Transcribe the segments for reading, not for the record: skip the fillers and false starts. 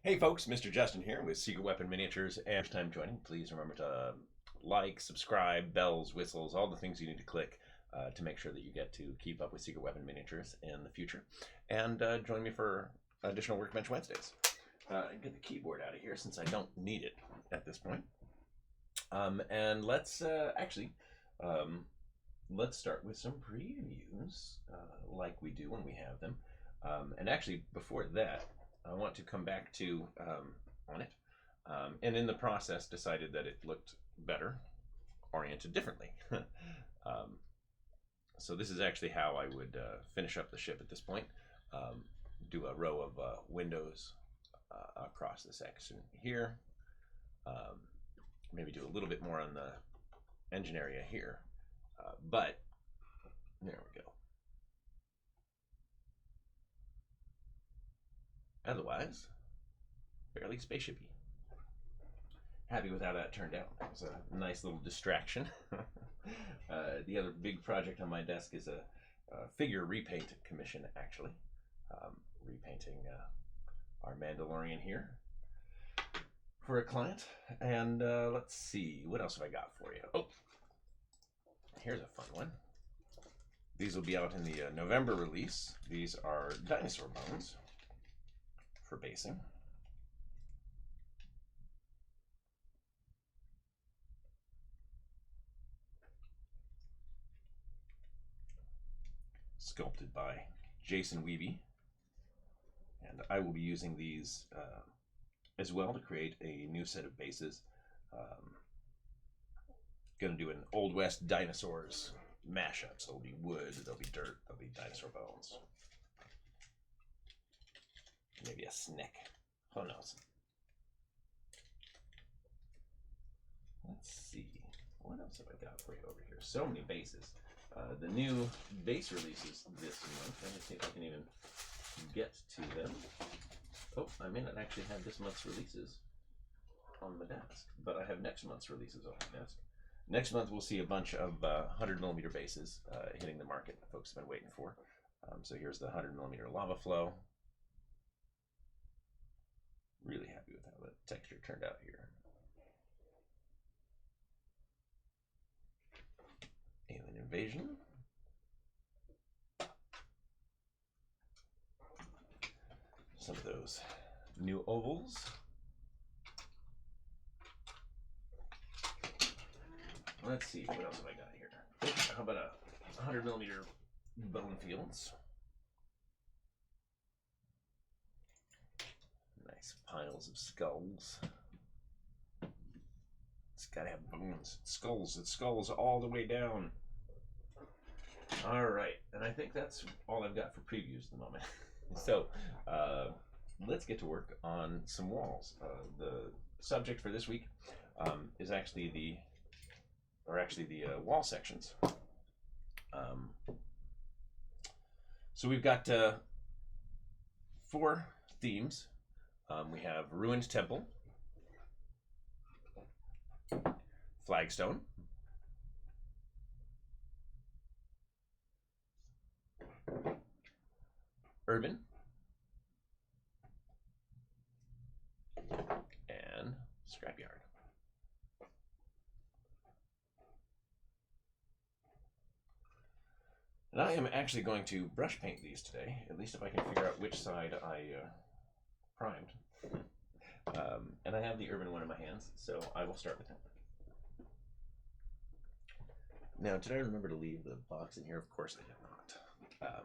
Hey folks, Mr. Justin here with Secret Weapon Miniatures. And first time joining, please remember to like, subscribe, bells, whistles, all the things you need to click to make sure that you get to keep up with Secret Weapon Miniatures in the future. And join me for additional Workbench Wednesdays. Get the keyboard out of here since I don't need it at this point. And let's let's start with some previews like we do when we have them. And actually, before that, I want to come back to on it, and in the process decided that it looked better, oriented differently. So this is actually how I would finish up the ship at this point. Do a row of windows across the section here. Maybe do a little bit more on the engine area here, but there we go. Otherwise, fairly spaceshipy. Happy with how that turned out. It was a nice little distraction. The other big project on my desk is a figure repaint commission, actually. Repainting our Mandalorian here for a client. And let's see, what else have I got for you? Oh, here's a fun one. These will be out in the November release. These are dinosaur bones for basing. Sculpted by Jason Weeby. And I will be using these as well to create a new set of bases. Gonna do an Old West dinosaurs mashup. So there'll be wood, there'll be dirt, there'll be dinosaur bones. Maybe a snick. Who knows? Let's see. What else have I got for you over here? So many bases. The new base releases this month. Let me see if I can even get to them. Oh, I may not actually have this month's releases on my desk, but I have next month's releases on my desk. Next month we'll see a bunch of 100mm bases hitting the market that folks have been waiting for. So here's the 100mm lava flow. Really happy with how the texture turned out here. Alien Invasion. Some of those new ovals. Let's see, what else have I got here? How about a 100mm bone fields? Nice piles of skulls. It's gotta have bones. Skulls. It's skulls all the way down. Alright, and I think that's all I've got for previews at the moment. So, let's get to work on some walls. The subject for this week is actually the wall sections. So we've got 4 themes. We have Ruined Temple, Flagstone, Urban, and Scrapyard. And I am actually going to brush paint these today, at least if I can figure out which side I primed. And I have the Urban one in my hands, so I will start with that. Now, did I remember to leave the box in here? Of course I did not.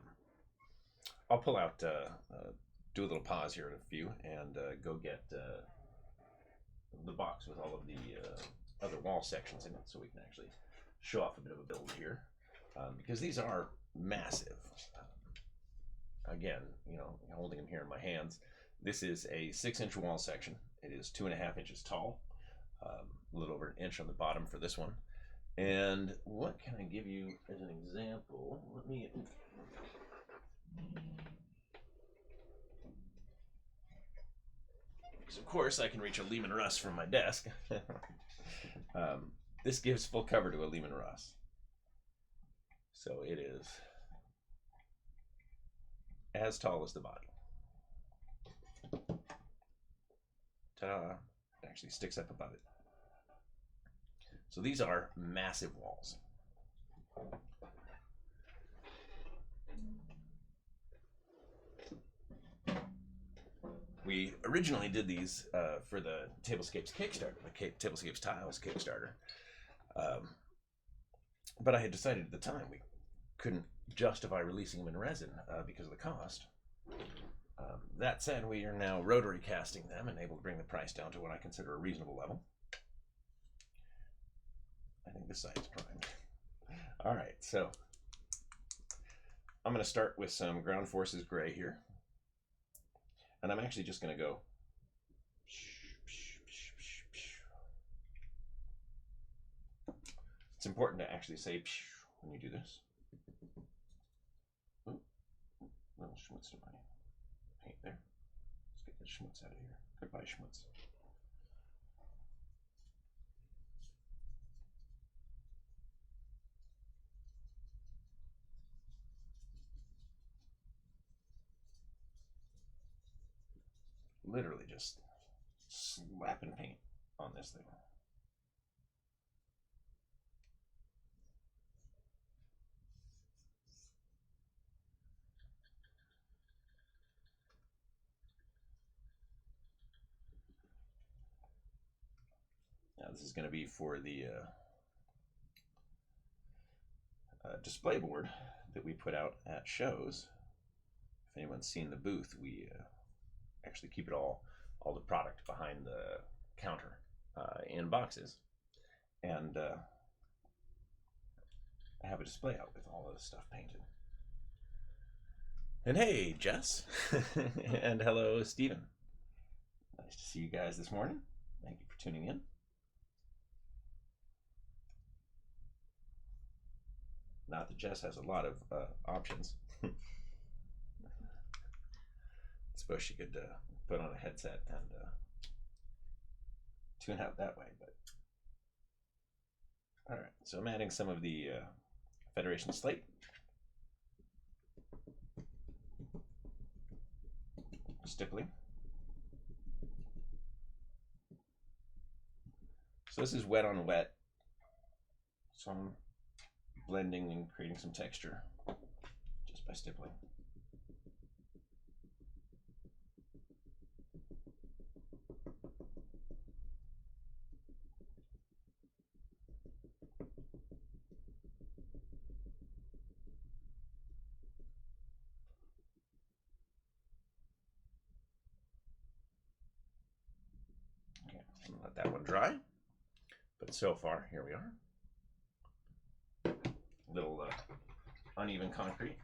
I'll pull out, do a little pause here at a few, and go get the box with all of the other wall sections in it, so we can actually show off a bit of a build here, because these are massive. Again, you know, holding them here in my hands. This is a 6-inch wall section. It is 2.5 inches tall, a little over 1 inch on the bottom for this one. And what can I give you as an example? Let me. Because of course I can reach a Lehman Russ from my desk. This gives full cover to a Lehman Russ. So it is as tall as the body. Ta-da! It actually sticks up above it. So these are massive walls. We originally did these for the Tablescapes Kickstarter, the Tablescapes Tiles Kickstarter. But I had decided at the time we couldn't justify releasing them in resin because of the cost. That said, we are now rotary casting them and able to bring the price down to what I consider a reasonable level. I think this side's primed. All right, so I'm going to start with some Ground Forces Gray here. And I'm actually just going to go it's important to actually say when you do this. Ooh, little schmutz to my paint there. Let's get the schmutz out of here. Goodbye, schmutz. Literally just slapping paint on this thing. Now this is going to be for the display board that we put out at shows. If anyone's seen the booth, we actually keep it all the product behind the counter in boxes, and I have a display out with all of the stuff painted. And hey, Jess, and hello, Stephen. Nice to see you guys this morning. Thank you for tuning in. Not that Jess has a lot of options. I suppose she could put on a headset and tune out that way, but all right. So I'm adding some of the Federation slate. Stippling. So this is wet on wet. So I'm blending and creating some texture just by stippling. Okay, I'm gonna let that one dry. But so far, here we are. Little uneven concrete.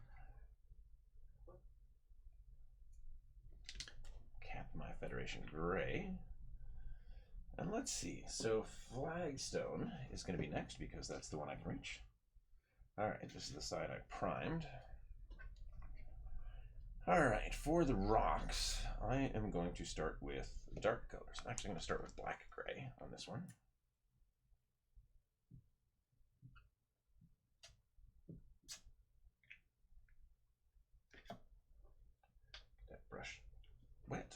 Cap my Federation Gray. And let's see, so Flagstone is going to be next because that's the one I can reach. All right, this is the side I primed. All right, for the rocks, I am going to start with dark colors. I'm actually going to start with black gray on this one. That brush wet.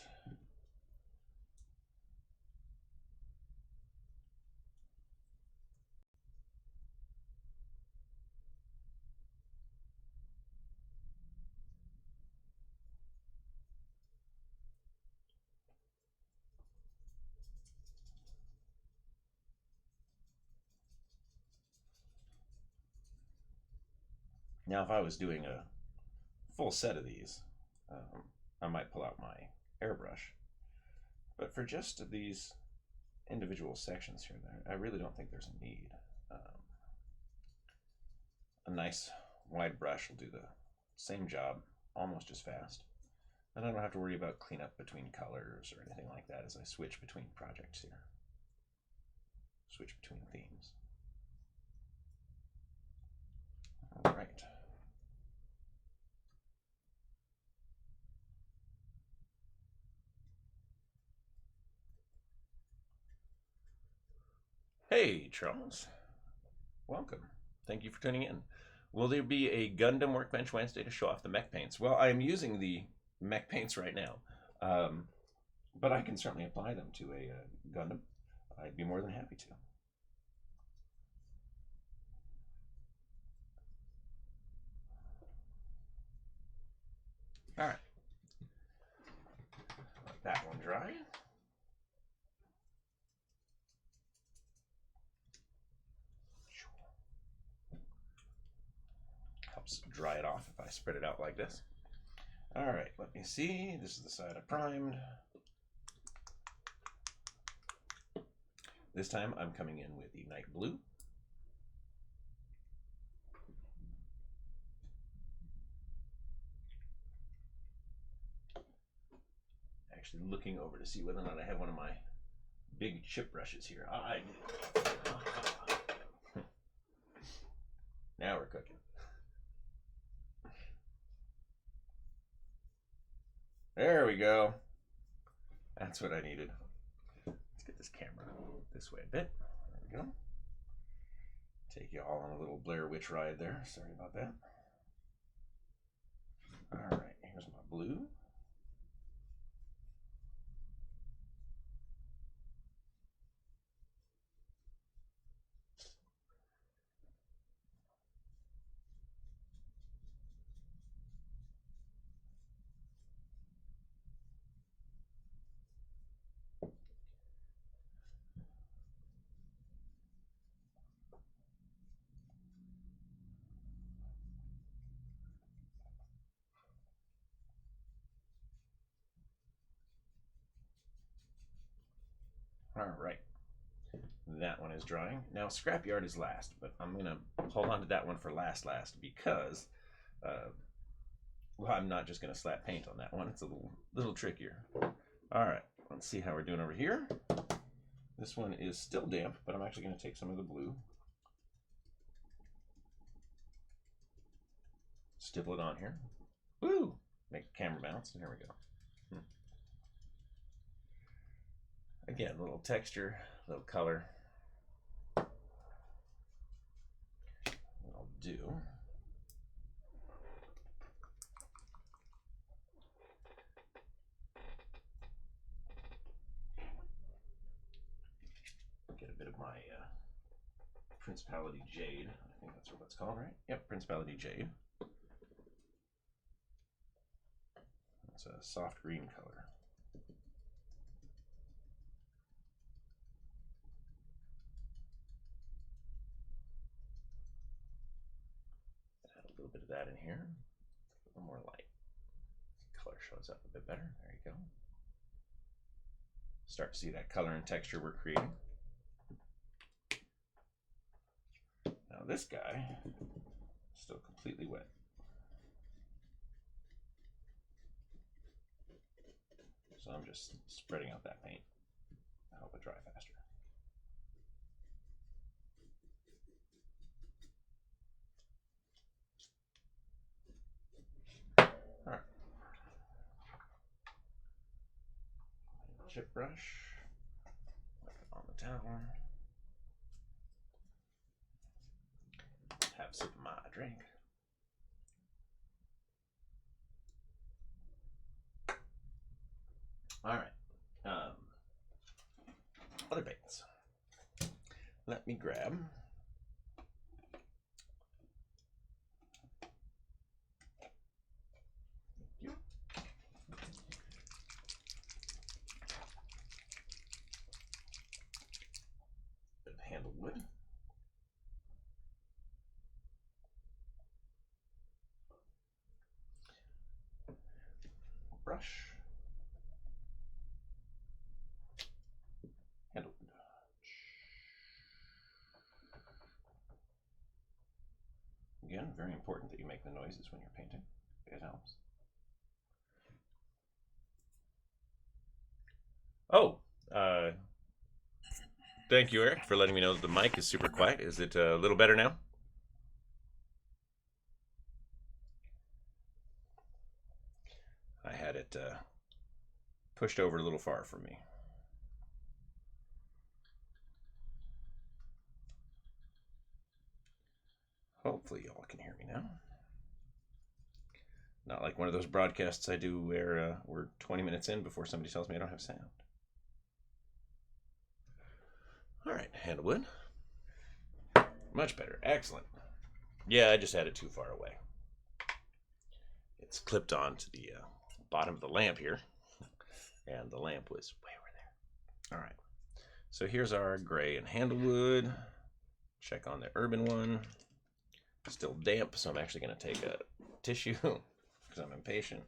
Now, if I was doing a full set of these, I might pull out my airbrush. But for just these individual sections here, I really don't think there's a need. A nice wide brush will do the same job almost as fast. And I don't have to worry about cleanup between colors or anything like that as I switch between projects here. Switch between themes. All right. Hey, Charles. Welcome. Thank you for tuning in. Will there be a Gundam Workbench Wednesday to show off the mech paints? Well, I'm using the mech paints right now. but I can certainly apply them to a Gundam. I'd be more than happy to. All right, let that one dry. Helps dry it off if I spread it out like this. All right, let me see. This is the side I primed. This time I'm coming in with Ignite Blue. Actually looking over to see whether or not I have one of my big chip brushes here. I do. Now we're cooking. There we go. That's what I needed. Let's get this camera this way a bit. There we go. Take you all on a little Blair Witch ride there. Sorry about that. All right, here's my blue. All right, that one is drying. Now Scrapyard is last, but I'm gonna hold on to that one for last because well, I'm not just gonna slap paint on that one. It's a little trickier. All right, let's see how we're doing over here. This one is still damp, but I'm actually gonna take some of the blue, stipple it on here. Woo! Make the camera bounce, and here we go. Again, a little texture, a little color. What I'll do, get a bit of my Principality Jade. I think that's what it's called, right? Yep, Principality Jade. It's a soft green color. Add a little bit of that in here. A little more light. Color shows up a bit better. There you go. Start to see that color and texture we're creating. Now this guy is still completely wet. So I'm just spreading out that paint to help it dry faster. All right. Chip brush on the towel. Have a sip of my drink. All right. Other paints. Let me grab handle wood. Brush. Handle wood. Again, very important that you make the noises when you're painting. It helps. Oh, thank you, Eric, for letting me know that the mic is super quiet. Is it a little better now? I had it pushed over a little far from me. Hopefully y'all can hear me now. Not like one of those broadcasts I do where we're 20 minutes in before somebody tells me I don't have sound. All right, handlewood. Much better. Excellent. Yeah, I just had it too far away. It's clipped onto the bottom of the lamp here, and the lamp was way over there. All right, so here's our gray and handlewood. Check on the urban one. Still damp, so I'm actually going to take a tissue because I'm impatient.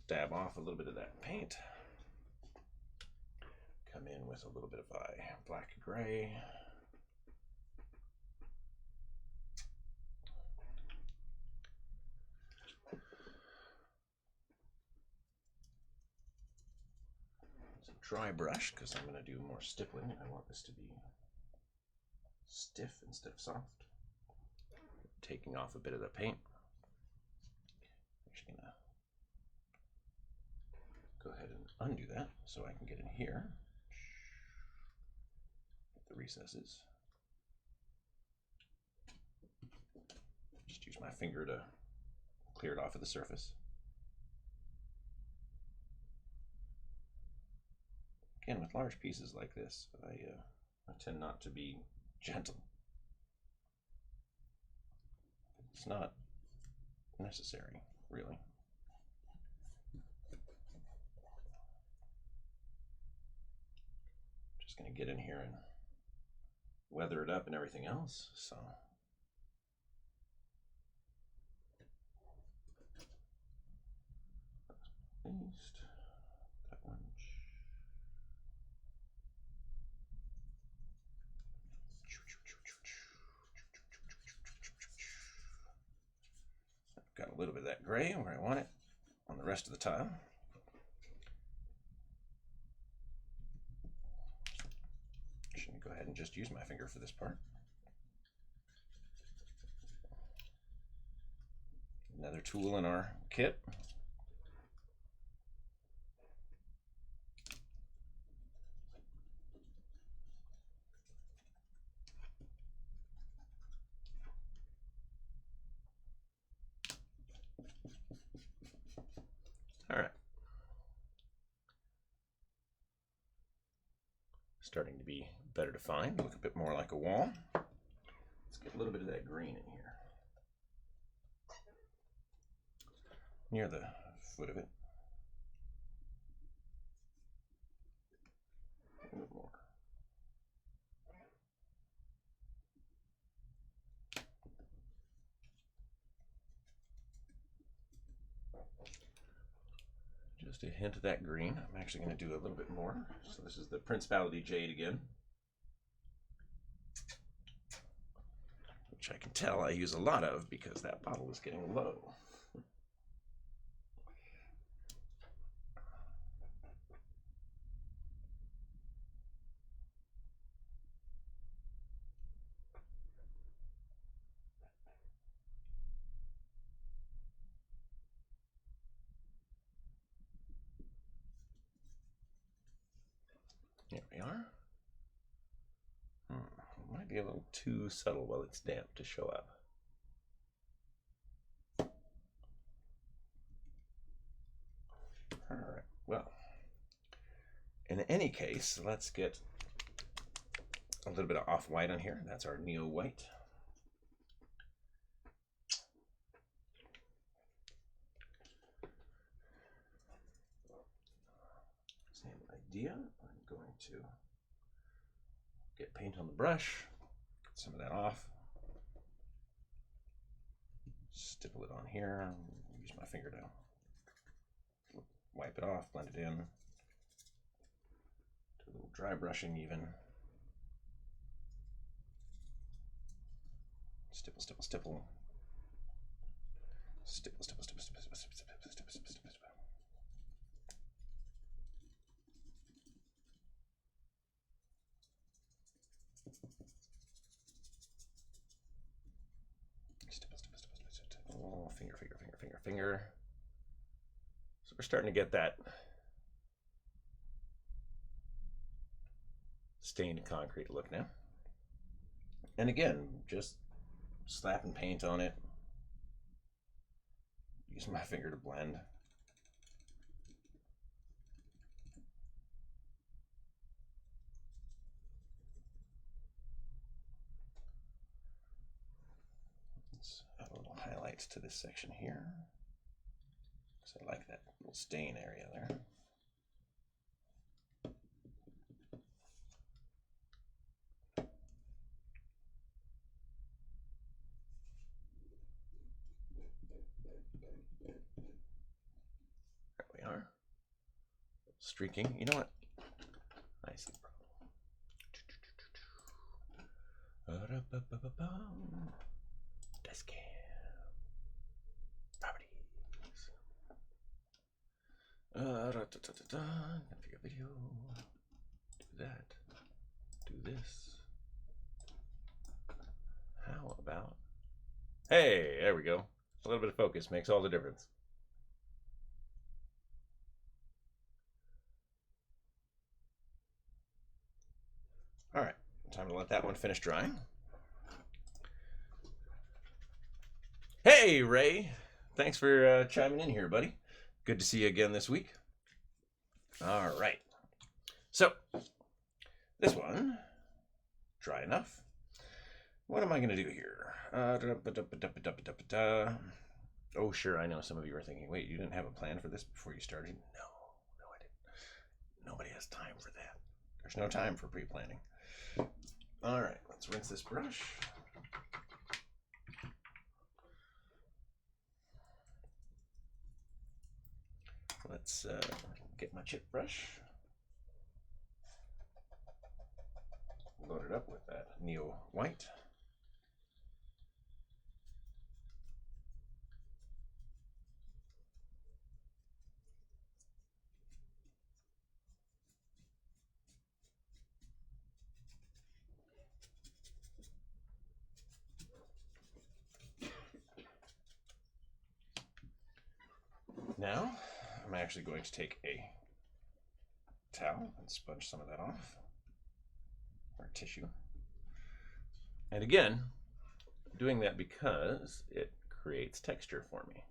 Dab off a little bit of that paint. Come in with a little bit of black gray. It's a dry brush because I'm going to do more stippling. I want this to be stiff instead of soft. Taking off a bit of the paint. Actually going to go ahead and undo that so I can get in here. Hit the recesses. Just use my finger to clear it off of the surface. Again, with large pieces like this, I tend not to be gentle. It's not necessary, really. Just going to get in here and weather it up and everything else, so. At least that one. Got a little bit of that gray where I want it on the rest of the tile. Shouldn't go ahead and just use my finger for this part. Another tool in our kit. All right. Starting to be better defined, look a bit more like a wall. Let's get a little bit of that green in here. Near the foot of it. A little bit more. Just a hint of that green. I'm actually going to do a little bit more. So this is the Principality Jade again, which I can tell I use a lot of because that bottle is getting low. Here we are. It might be a little too subtle while it's damp to show up. All right, well, in any case, let's get a little bit of off-white on here. That's our neo-white. Same idea. I'm going to get paint on the brush, get some of that off, stipple it on here, use my finger to wipe it off, blend it in, do a little dry brushing even. Stipple, stipple, stipple. Stipple, stipple, stipple, stipple, stipple, stipple, stipple, stipple, stipple, stipple. Stipple, stipple, stipple, stipple. Oh, finger, finger, finger, finger, finger. So we're starting to get that stained concrete look now. And again, just slapping paint on it. Use my finger to blend. Let's add a little highlights to this section here, because I like that little stain area there. There we are. Streaking. You know what? I see the problem. Desk cam. Properties. Configure video. Do that. Do this. How about? Hey, there we go. A little bit of focus makes all the difference. All right, time to let that one finish drying. Hey, Ray. Thanks for chiming in here, buddy. Good to see you again this week. All right. So, this one, dry enough. What am I going to do here? Oh, sure, I know some of you are thinking, wait, you didn't have a plan for this before you started? No, I didn't. Nobody has time for that. There's no time for pre-planning. All right, let's rinse this brush. Let's get my chip brush. Load it up with that Neo White. Now, I'm actually going to take a towel and sponge some of that off, or tissue. And again, I'm doing that because it creates texture for me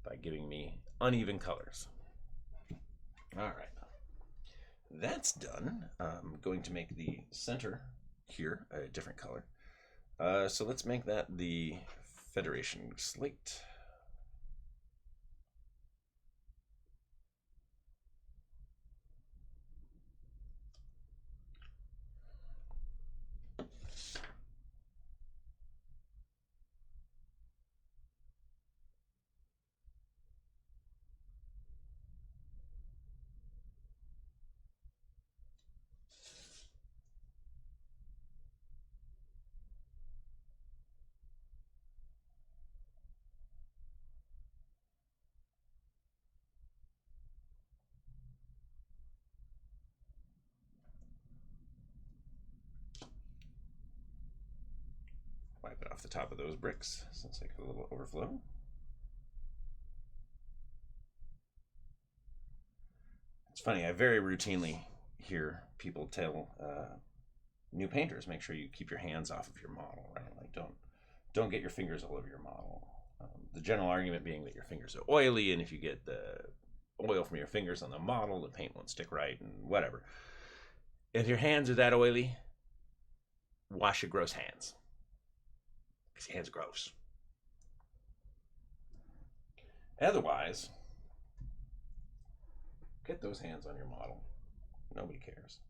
by giving me uneven colors. All right, that's done. I'm going to make the center here a different color. So let's make that the Federation slate. Wipe it off the top of those bricks since I got a little overflow. It's funny, I very routinely hear people tell new painters, make sure you keep your hands off of your model, right? Like don't get your fingers all over your model. The general argument being that your fingers are oily, and if you get the oil from your fingers on the model, the paint won't stick right and whatever. If your hands are that oily, wash your gross hands. Because your hands are gross. Otherwise, get those hands on your model. Nobody cares.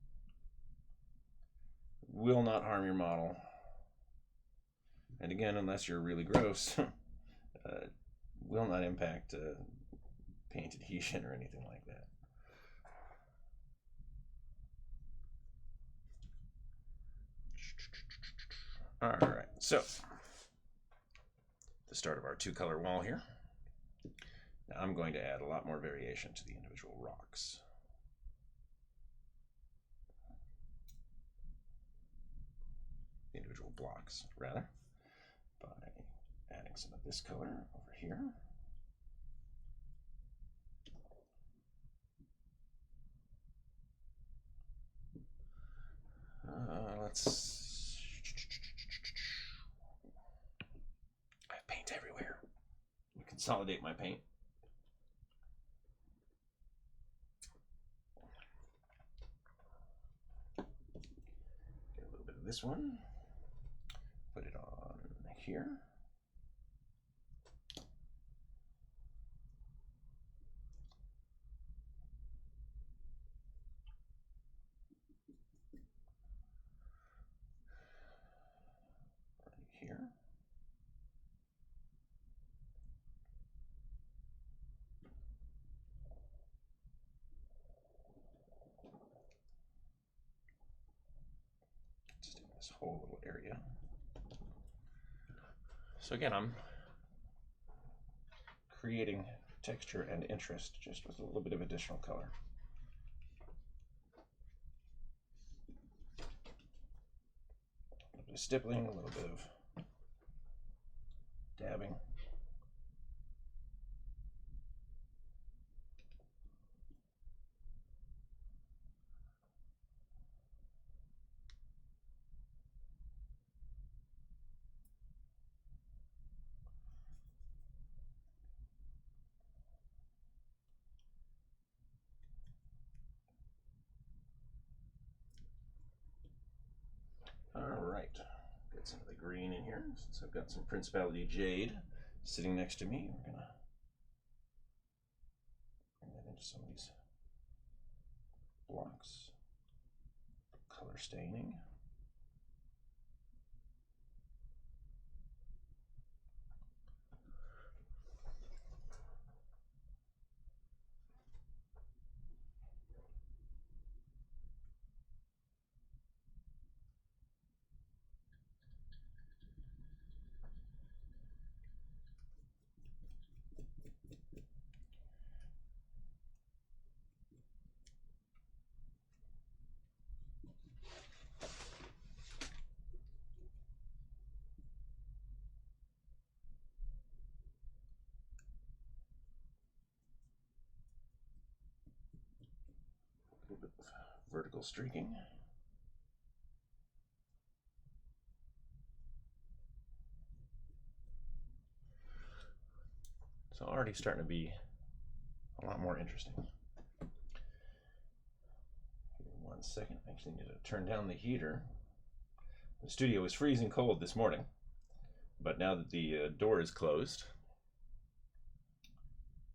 Will not harm your model. And again, unless you're really gross, will not impact paint adhesion or anything like that. All right, so the start of our two-color wall here. Now I'm going to add a lot more variation to the individual rocks. The individual blocks, rather, by adding some of this color over here. Let's. I have paint everywhere. Consolidate my paint. Get a little bit of this one. Put it on here. Here. Just in this whole little area. So again, I'm creating texture and interest just with a little bit of additional color. A little bit of stippling, a little bit of dabbing. All right, get some of the green in here since I've got some Principality Jade sitting next to me. We're gonna bring that into some of these blocks. Color staining. A little bit of vertical streaking. So already starting to be a lot more interesting. Give me 1 second. I actually need to turn down the heater. The studio was freezing cold this morning, but now that the door is closed,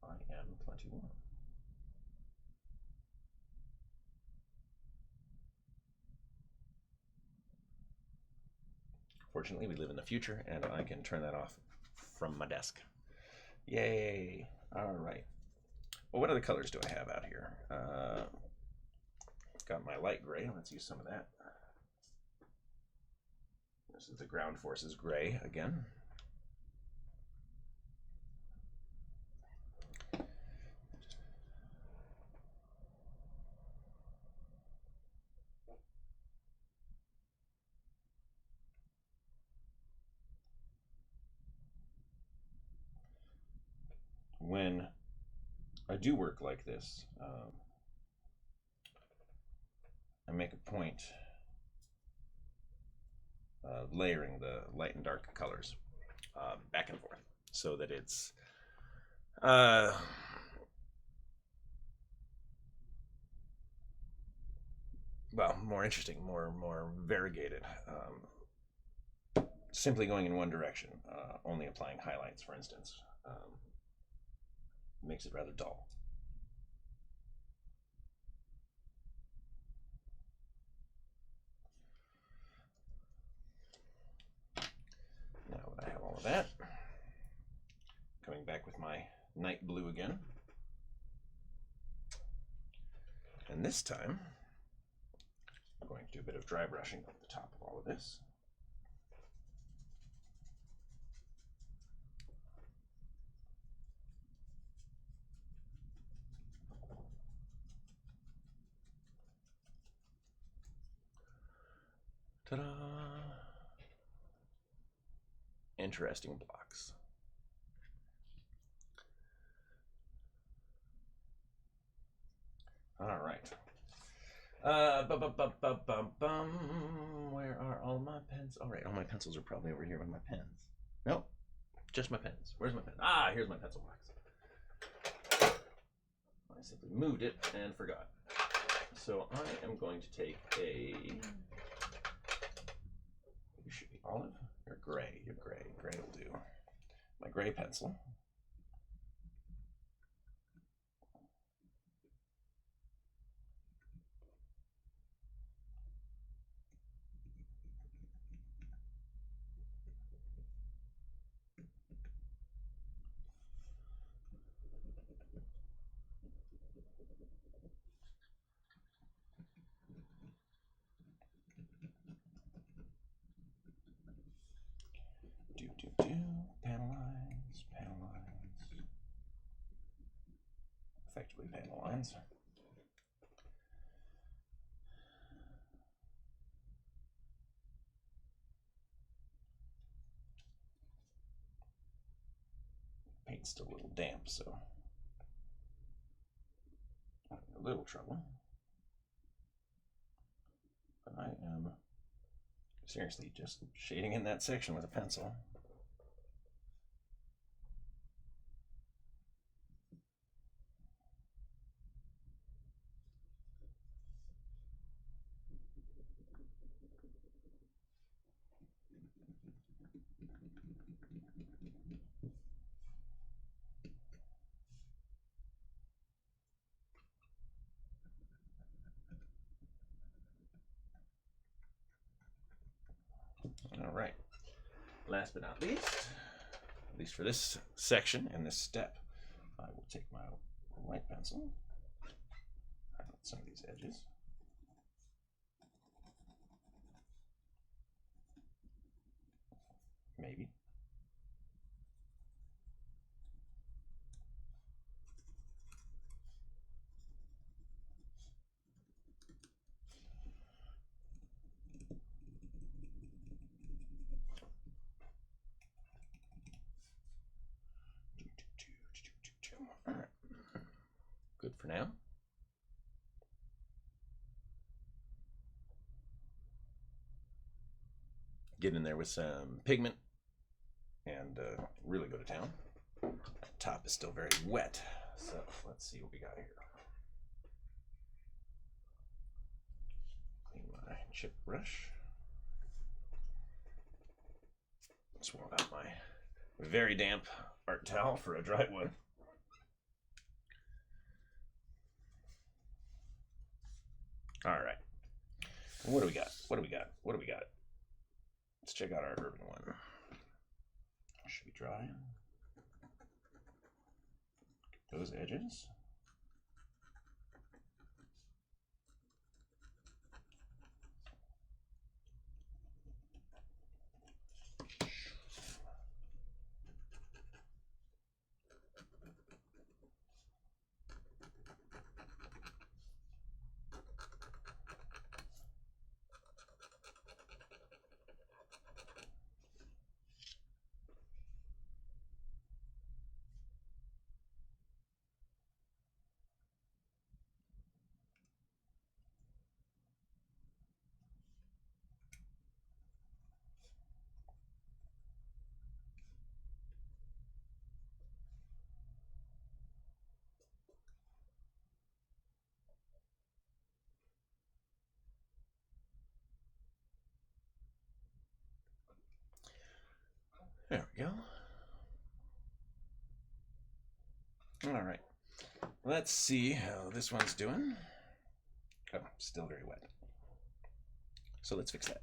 I am plenty warm. Fortunately, we live in the future, and I can turn that off from my desk. Yay! All right. Well, what other colors do I have out here? Got my light gray. Let's use some of that. This is the Ground Forces gray again. When I do work like this, I make a point layering the light and dark colors back and forth so that it's well, more interesting, more variegated. Simply going in one direction, only applying highlights, for instance, makes it rather dull. Now that I have all of that, coming back with my night blue again. And this time, I'm going to do a bit of dry brushing over the top of all of this. Ta-da! Interesting blocks. All right. Where are all my pens? All right, all my pencils are probably over here with my pens. Nope, just my pens. Where's my pen? Ah, here's my pencil box. I simply moved it and forgot. So I am going to take a. You should be olive. You're gray. You're gray. Gray will do. My gray pencil. Panel lines, panel lines. Effectively panel lines. Paint's still a little damp, so I'm in a little trouble. But I am seriously just shading in that section with a pencil. All right. Last but not least, at least for this section and this step, I will take my white pencil, highlight some of these edges. Maybe. All right. Good for now. Get in there with some pigment and really go to town. That top is still very wet, so let's see what we got here. Clean my chip brush. Swap out my very damp art towel for a dry one. All right. What do we got? What do we got? What do we got? Let's check out our urban one. Should be dry. Get those edges. There we go. All right. Let's see how this one's doing. Oh, still very wet. So let's fix that.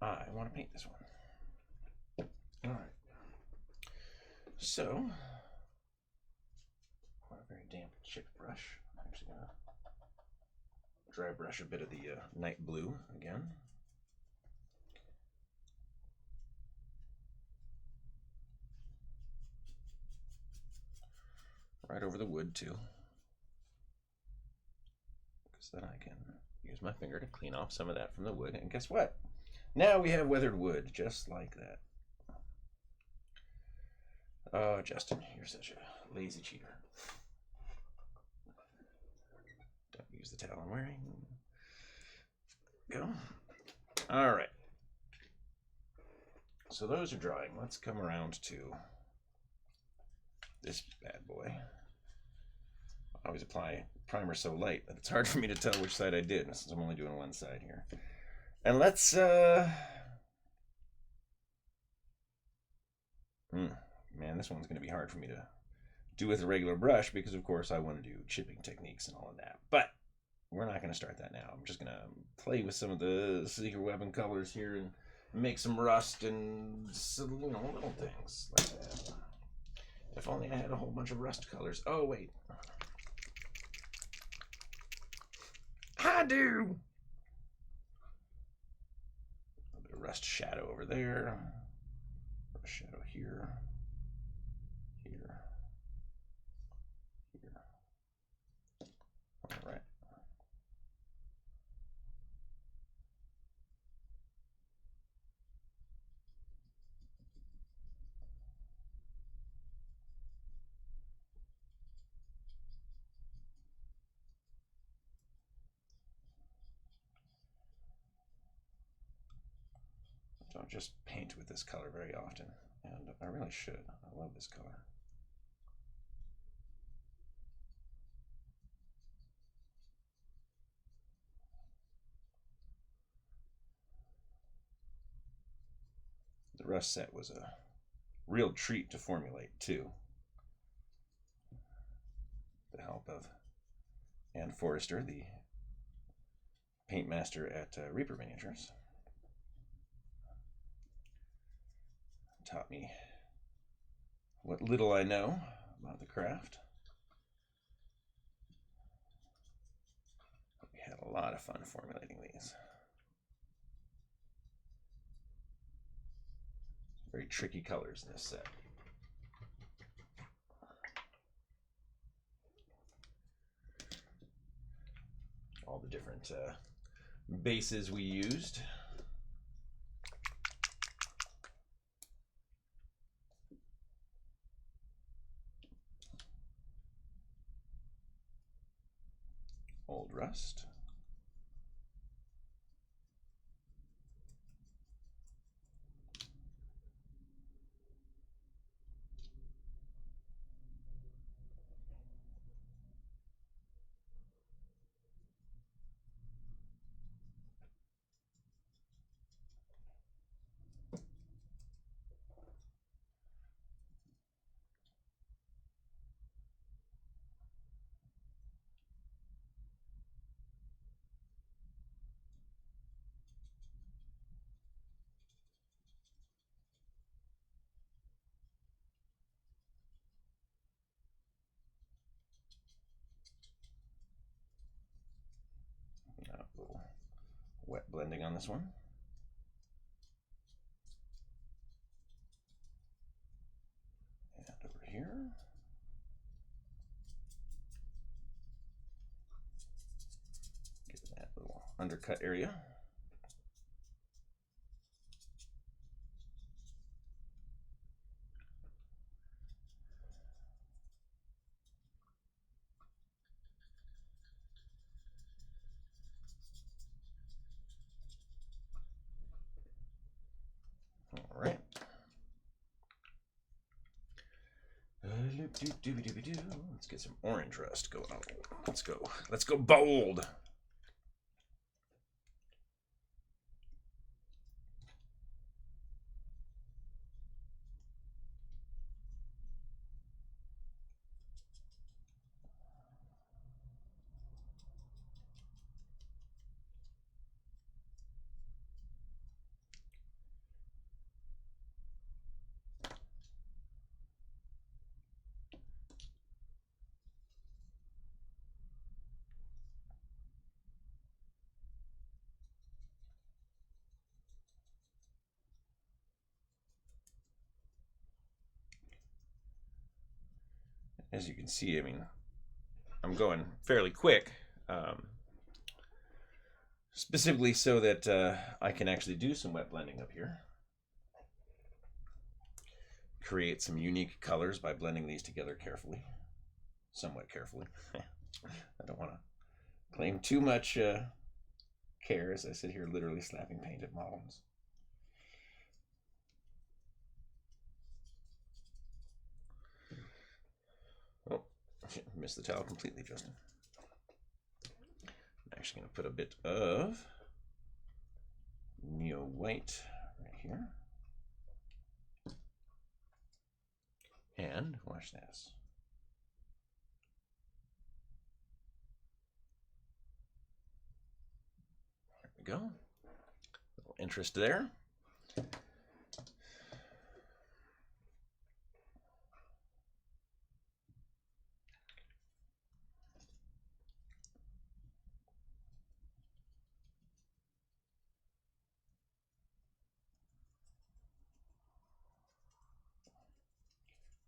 I want to paint this one. All right. So, on a very damp chip brush, I'm actually going to dry brush a bit of the night blue again. Right over the wood too, because then I can use my finger to clean off some of that from the wood. And guess what? Now we have weathered wood, just like that. Oh, Justin, you're such a lazy cheater. Don't use the towel I'm wearing. Go. All right. So those are drying. Let's come around to this bad boy. I always apply primer so light that it's hard for me to tell which side I did, since I'm only doing one side here. And let's man, this one's going to be hard for me to do with a regular brush because, of course, I want to do chipping techniques and all of that. But we're not going to start that now. I'm just going to play with some of the secret weapon colors here and make some rust and some, little things like that. If only I had a whole bunch of rust colors. Oh, wait. I do! A bit of rust shadow over there. Rust shadow here. Here. Here. All right. Don't just paint with this color very often, and I really should. I love this color. The rust set was a real treat to formulate, too. The help of Ann Forrester, the paint master at Reaper Miniatures, taught me what little I know about the craft. We had a lot of fun formulating these. Very tricky colors in this set. All the different bases we used. Old rust. A little wet blending on this one. And over here. Get that little undercut area. All right. Let's get some orange rust going on. Let's go. Let's go bold. As you can see, I mean, I'm going fairly quick. specifically so that I can actually do some wet blending up here. Create some unique colors by blending these together carefully, somewhat carefully. I don't want to claim too much care as I sit here literally slapping paint at models. Oh, missed the towel completely, Justin. I'm actually going to put a bit of neo white right here. And watch this. There we go. A little interest there.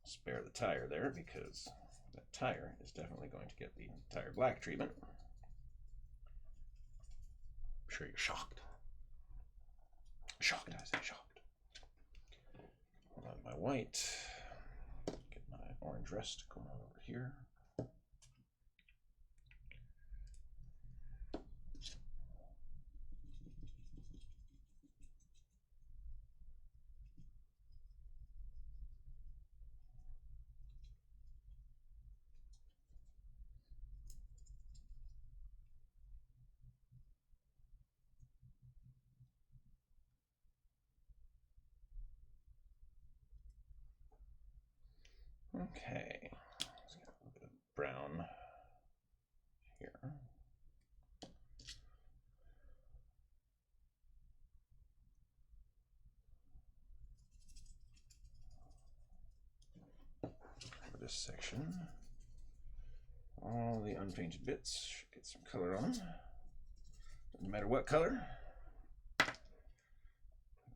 Spare the tire there because that tire is definitely going to get the tire black treatment. I'm sure you're shocked. Shocked, I say shocked. Hold on my white. Get my orange rest going on over here. Okay, let's get a little bit of brown here. For this section, all the unpainted bits should get some color on them. No matter what color, as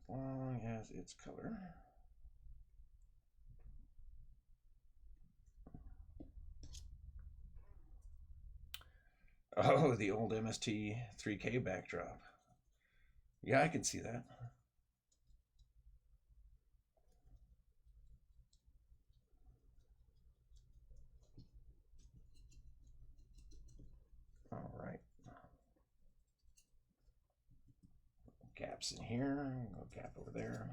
long as it's color. Oh, the old MST 3K backdrop. Yeah, I can see that. All right. Gaps in here, no gap over there.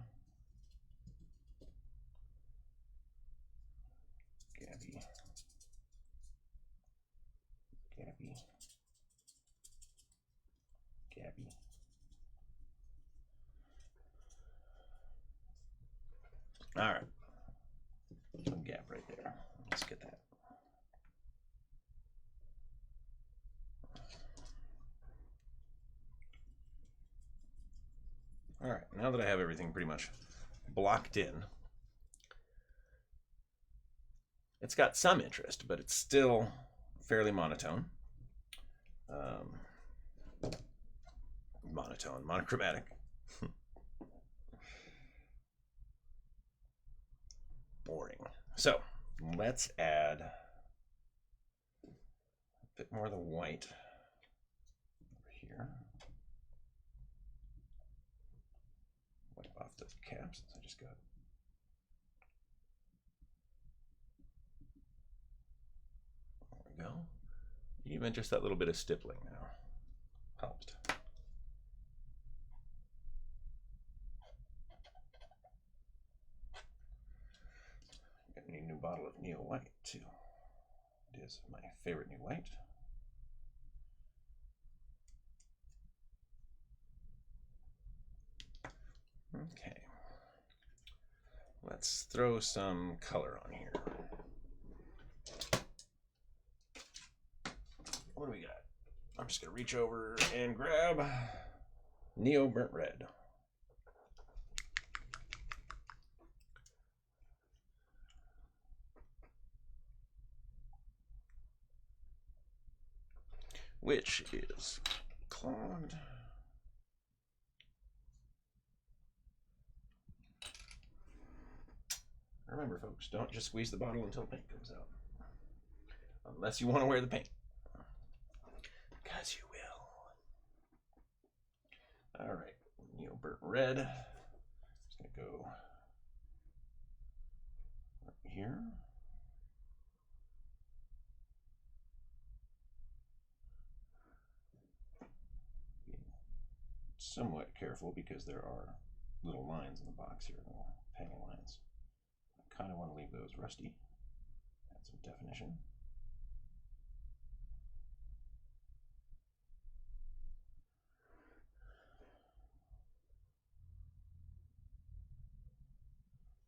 Gappy. Gappy. Gappy. All right. One gap right there. Let's get that. All right, now that I have everything pretty much blocked in, it's got some interest, but it's still fairly monotone. Monochromatic. Boring. So let's add a bit more of the white over here. Wipe off the cap since I just got. There we go. Even just that little bit of stippling now helped. Got a new bottle of Neo White too. It is my favorite new white. Okay. Let's throw some color on here. What do we got? I'm just gonna reach over and grab Neo Burnt Red. Which is clogged. Remember, folks, don't just squeeze the bottle until paint comes out. Unless you want to wear the paint. Because you will. All right, burnt red. Just gonna go right here. Being somewhat careful because there are little lines in the box here, little panel lines. I kind of want to leave those rusty. Add some definition.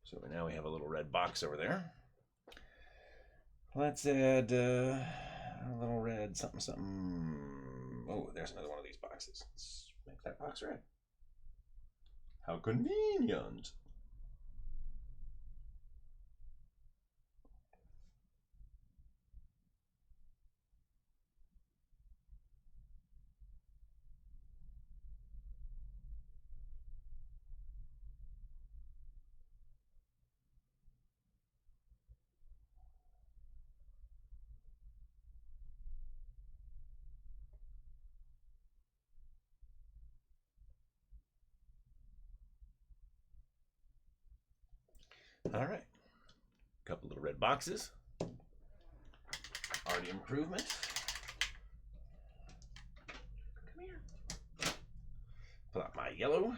So now we have a little red box over there. Let's add a little red something something. Oh, there's another one of these boxes. Let's make that box red. How convenient. All right, a couple little red boxes. Already improvement. Come here. Pull out my yellow.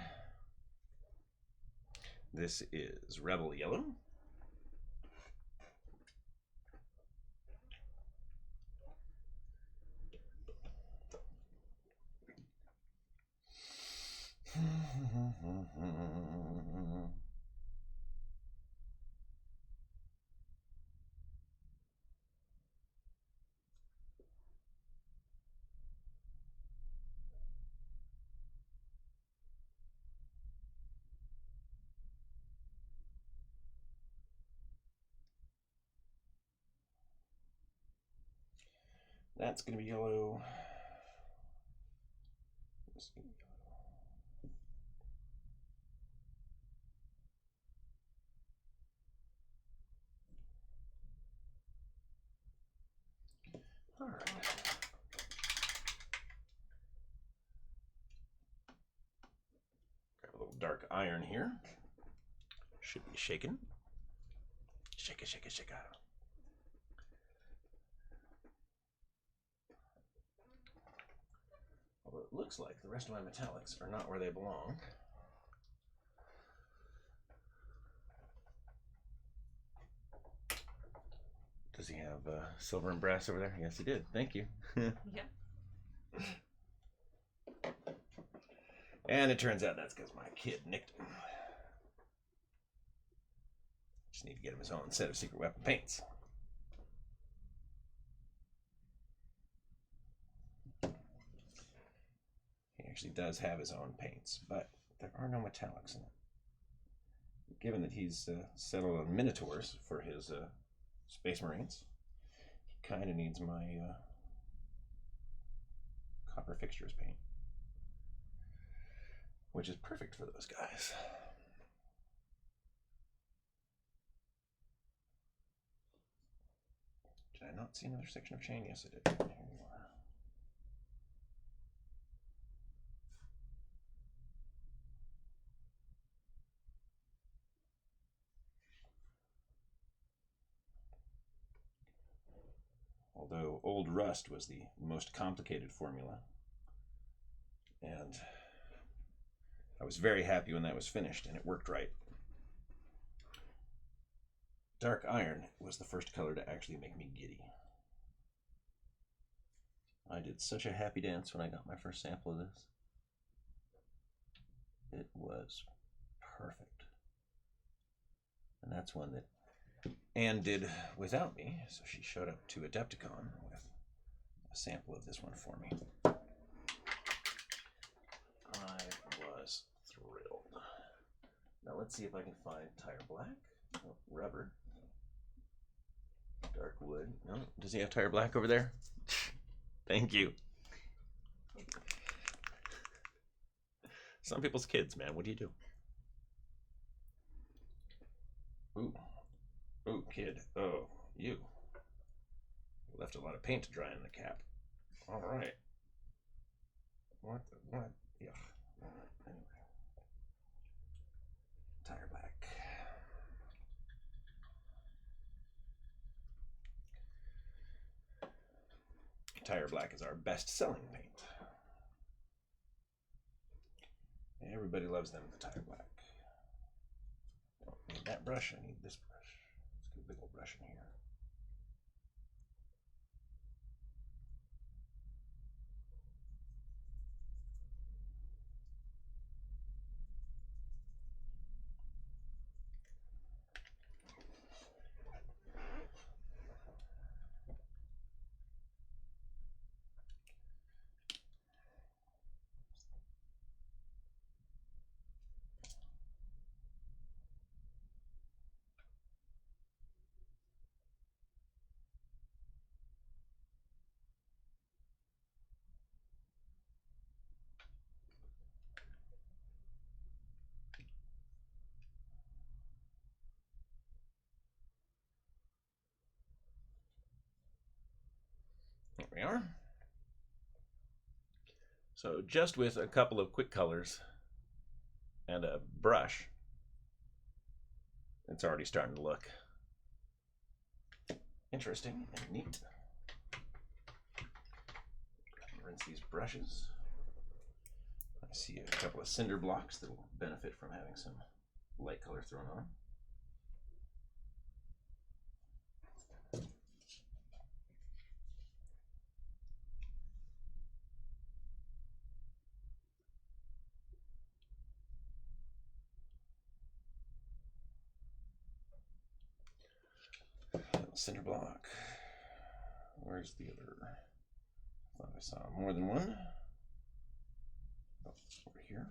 This is Rebel Yellow. That's going to be yellow. This is going to be yellow. All right. Grab a little dark iron here. Should be shaken. Shake it, shake it, shake it. Although it looks like the rest of my metallics are not where they belong. Does he have silver and brass over there? Yes, he did. Thank you. Yeah. And it turns out that's because my kid nicked him. Just need to get him his own set of secret weapon paints. He actually does have his own paints, but there are no metallics in it. Given that he's settled on Minotaurs for his Space Marines, he kind of needs my copper fixtures paint, which is perfect for those guys. Did I not see another section of chain? Yes, I did. Here you are. Although Old Rust was the most complicated formula, and I was very happy when that was finished and it worked right. Dark Iron was the first color to actually make me giddy. I did such a happy dance when I got my first sample of this. It was perfect. And that's one that Anne did without me, so she showed up to Adepticon with a sample of this one for me. I was thrilled. Now let's see if I can find tire black. Oh, rubber. Dark wood. No, does he have tire black over there? Thank you. Some people's kids, man. What do you do? Ooh. Ooh, kid. Oh, you. Left a lot of paint to dry in the cap. All right. What? Yeah. Tire Black is our best-selling paint. Everybody loves them, the Tire Black. Don't need that brush, I need this brush. Let's get a big old brush in here. There we are. So just with a couple of quick colors and a brush, it's already starting to look interesting and neat. Rinse these brushes. I see a couple of cinder blocks that will benefit from having some light color thrown on. Cinder block. Where's the other? I thought I saw more than one. Oh, over here.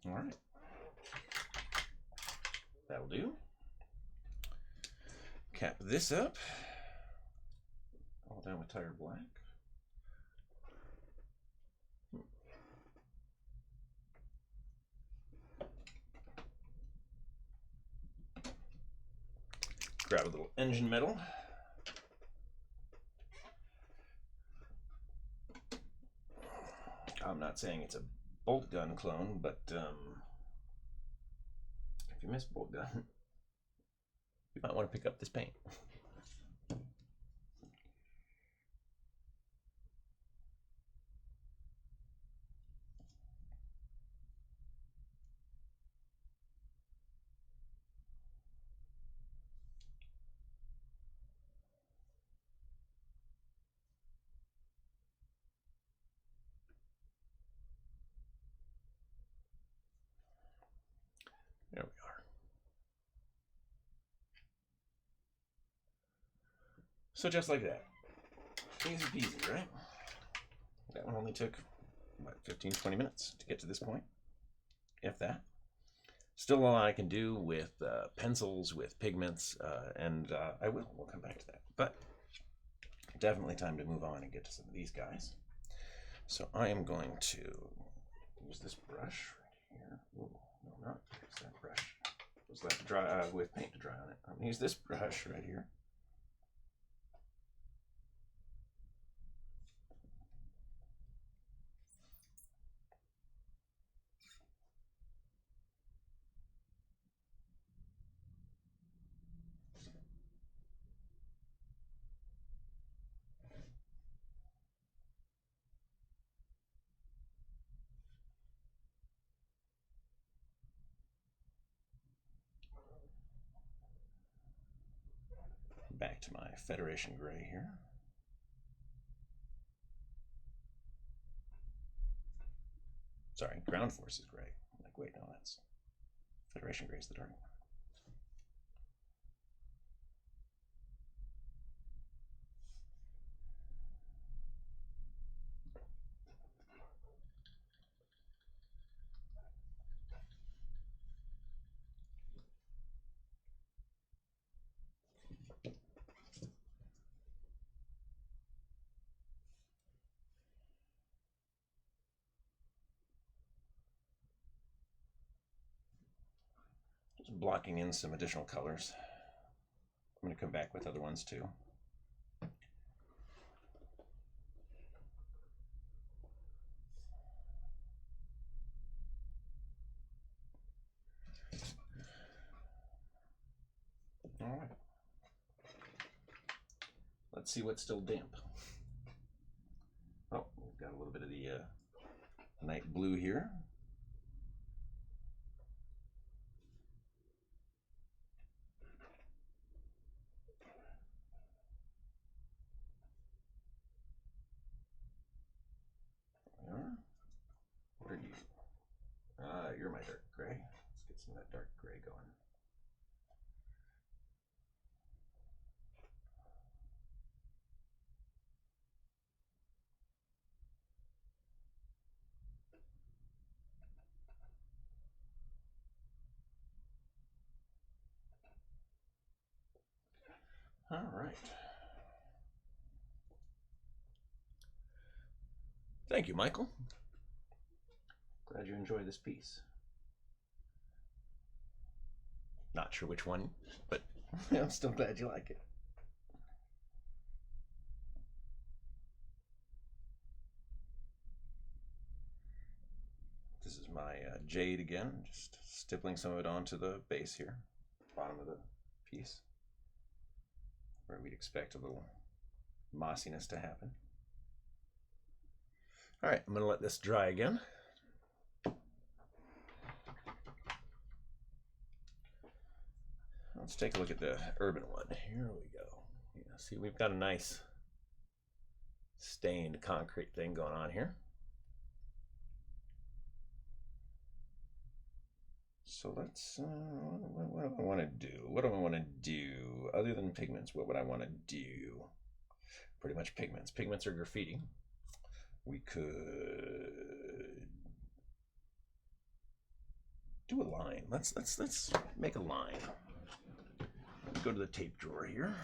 All right. That'll do. Cap this up. All down with Tire Black. Grab a little engine metal. I'm not saying it's a bolt gun clone, but if you miss bolt gun, you might want to pick up this paint. There we are. So just like that. Easy peasy, right? That one only took, what, 15, 20 minutes to get to this point, if that. Still a lot I can do with pencils, with pigments, and we'll come back to that. But definitely time to move on and get to some of these guys. So I am going to use this brush right here. Ooh, no, not use that brush. Just let it dry with paint to dry on it. I'm gonna use this brush right here. Back to my Federation gray here. Sorry, Ground Forces gray. Like, wait, no, that's Federation gray is the dark one. blocking in some additional colors. I'm going to come back with other ones too. All right. Let's see what's still damp. Oh, we've got a little bit of the night blue here. What are you? You're my dark gray. Let's get some of that dark gray going. All right. Thank you, Michael. Glad you enjoy this piece. Not sure which one, but I'm still glad you like it. This is my jade again, just stippling some of it onto the base here, bottom of the piece, where we'd expect a little mossiness to happen. All right, I'm going to let this dry again. Let's take a look at the urban one. Here we go. Yeah, see, we've got a nice stained concrete thing going on here. So let's, what do I want to do? What do I want to do? Other than pigments, what would I want to do? Pretty much pigments. Pigments are graffiti. We could do a line. Let's make a line. Let's go to the tape drawer here.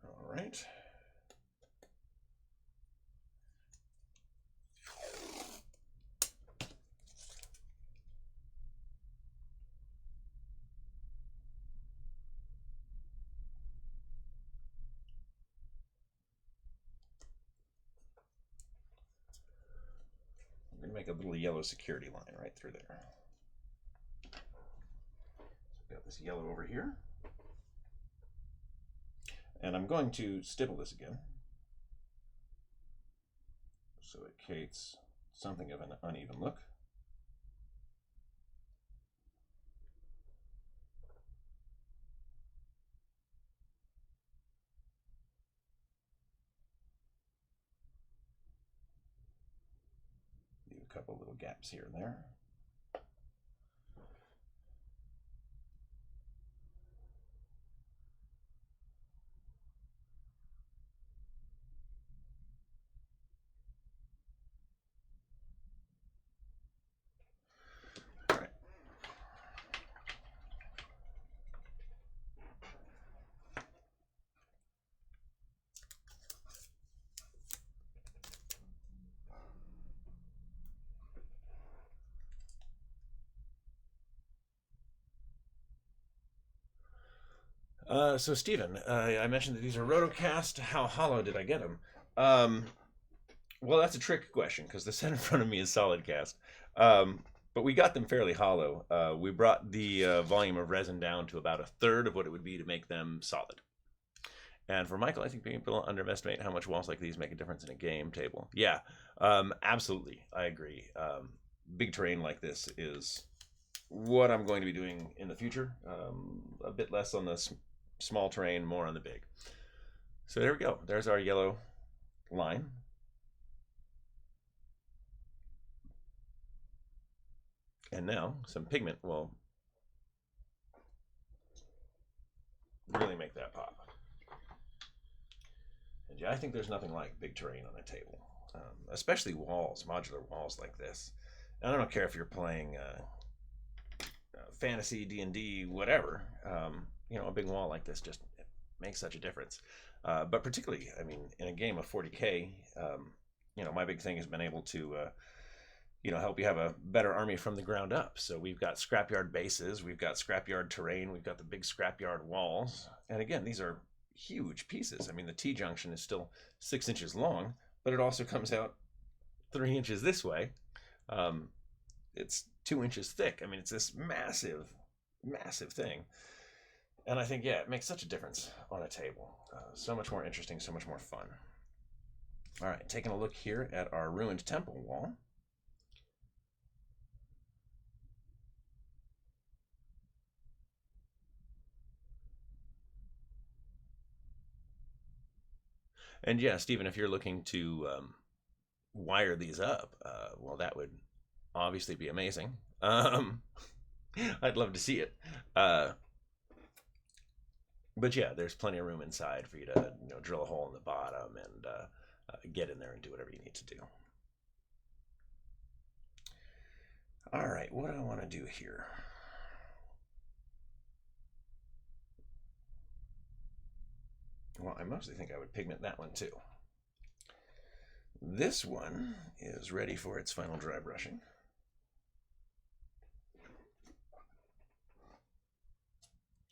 All right. I'm going to make a little yellow security line right through there. So I've got this yellow over here. And I'm going to stipple this again, so it creates something of an uneven look. Leave a couple little gaps here and there. So Stephen, I mentioned that these are rotocast. How hollow did I get them? Well, that's a trick question because the set in front of me is solid cast. But we got them fairly hollow. We brought the volume of resin down to about a third of what it would be to make them solid. And for Michael, I think people underestimate how much walls like these make a difference in a game table. Yeah, absolutely. I agree. Big terrain like this is what I'm going to be doing in the future. A bit less on the small terrain, more on the big. So there we go. There's our yellow line. And now some pigment will really make that pop. I think there's nothing like big terrain on a table, especially walls, modular walls like this. And I don't care if you're playing fantasy, D&D, whatever. A big wall like this just makes such a difference. But particularly, I mean, in a game of 40K, my big thing has been able to, help you have a better army from the ground up. So we've got scrapyard bases, we've got scrapyard terrain, we've got the big scrapyard walls. And again, these are huge pieces. I mean, the T-junction is still 6 inches long, but it also comes out 3 inches this way. It's 2 inches thick. I mean, it's this massive, massive thing. And I think, it makes such a difference on a table. So much more interesting, so much more fun. All right, taking a look here at our ruined temple wall. And yeah, Stephen, if you're looking to wire these up, well, that would obviously be amazing. I'd love to see it. But yeah, there's plenty of room inside for you to drill a hole in the bottom and get in there and do whatever you need to do. All right, what do I want to do here? Well, I mostly think I would pigment that one too. This one is ready for its final dry brushing.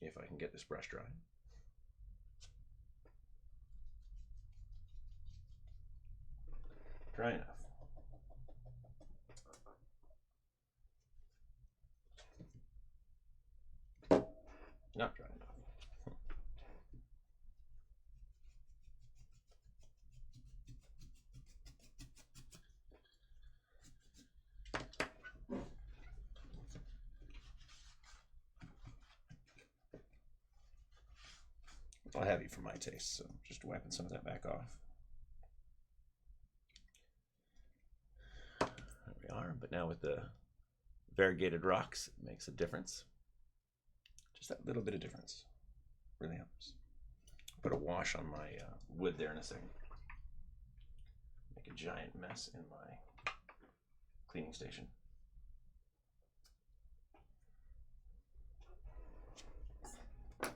If I can get this brush dry. Dry enough. Not dry enough. A little heavy for my taste, so just wiping some of that back off. There we are, but now with the variegated rocks, it makes a difference. Just that little bit of difference really helps. Put a wash on my wood there in a second. Make a giant mess in my cleaning station.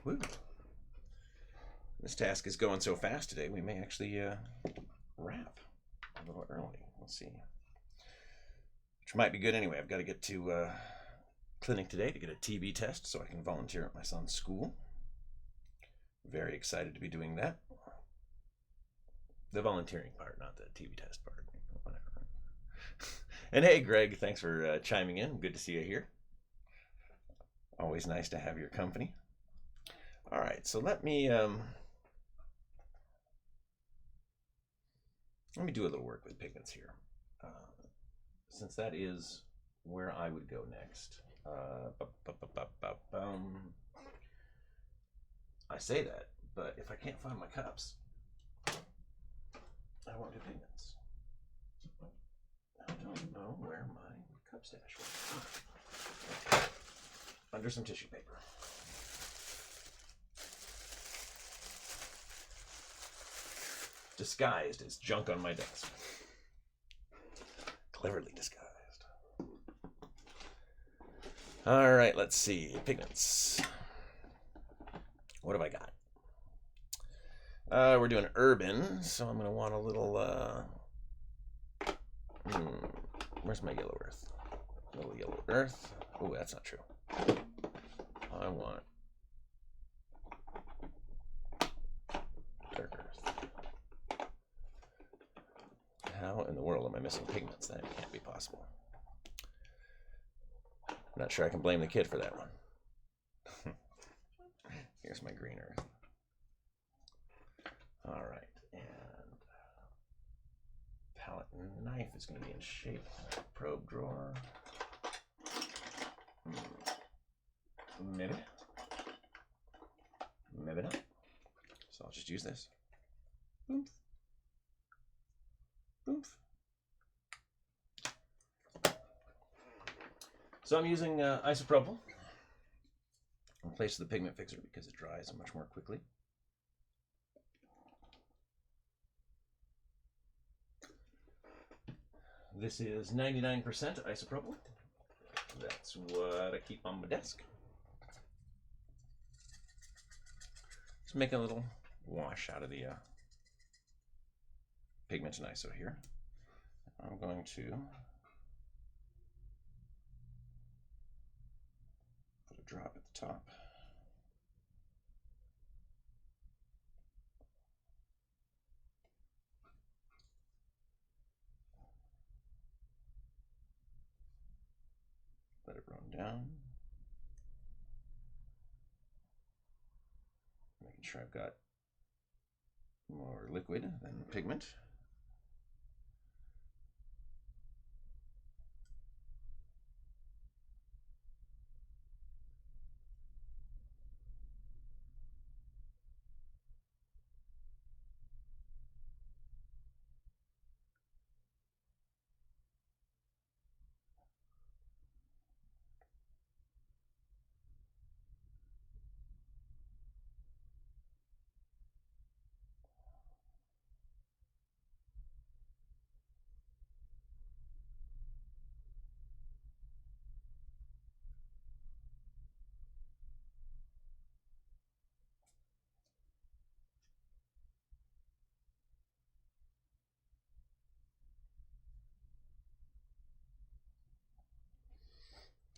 Woo. This task is going so fast today, we may actually wrap a little early. We'll see. Which might be good anyway. I've got to get to clinic today to get a TB test so I can volunteer at my son's school. Very excited to be doing that. The volunteering part, not the TB test part. Whatever. And hey, Greg, thanks for chiming in. Good to see you here. Always nice to have your company. All right, so let me do a little work with pigments here, since that is where I would go next. I say that, but if I can't find my cups, I won't do pigments. I don't know where my cup stash was. Under some tissue paper. Disguised as junk on my desk. Cleverly disguised. All right, let's see. Pigments. What have I got? We're doing urban, so I'm going to want a little... where's my yellow earth? A little yellow earth. Oh, that's not true. I want dark earth. How in the world am I missing pigments? That can't be possible. I'm not sure I can blame the kid for that one. Here's my green earth. All right, and palette knife is going to be in shape. Probe drawer. Maybe. Maybe not. So I'll just use this. Boom. Boom. So I'm using isopropyl in place of the pigment fixer because it dries much more quickly. This is 99% isopropyl. That's what I keep on my desk. Let's make a little wash out of the pigment and iso here. I'm going to put a drop at the top. Let it run down. Making sure I've got more liquid than pigment.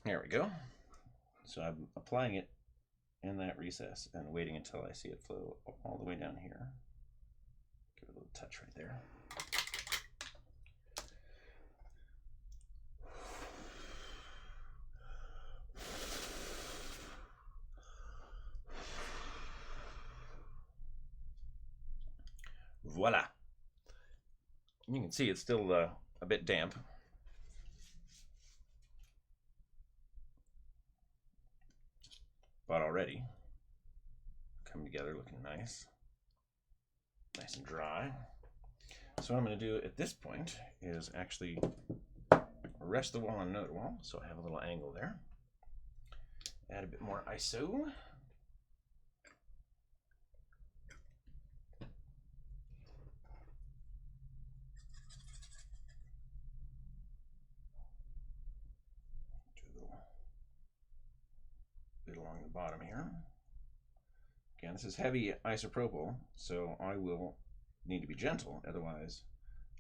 There we go. So I'm applying it in that recess and waiting until I see it flow all the way down here. Give it a little touch right there. Voila. You can see it's still a bit damp. But already coming together, looking nice and dry. So what I'm going to do at this point is actually rest the wall on another wall, so I have a little angle there. Add a bit more iso. Do a little bit along the bottom here. Again, this is heavy isopropyl, so I will need to be gentle, otherwise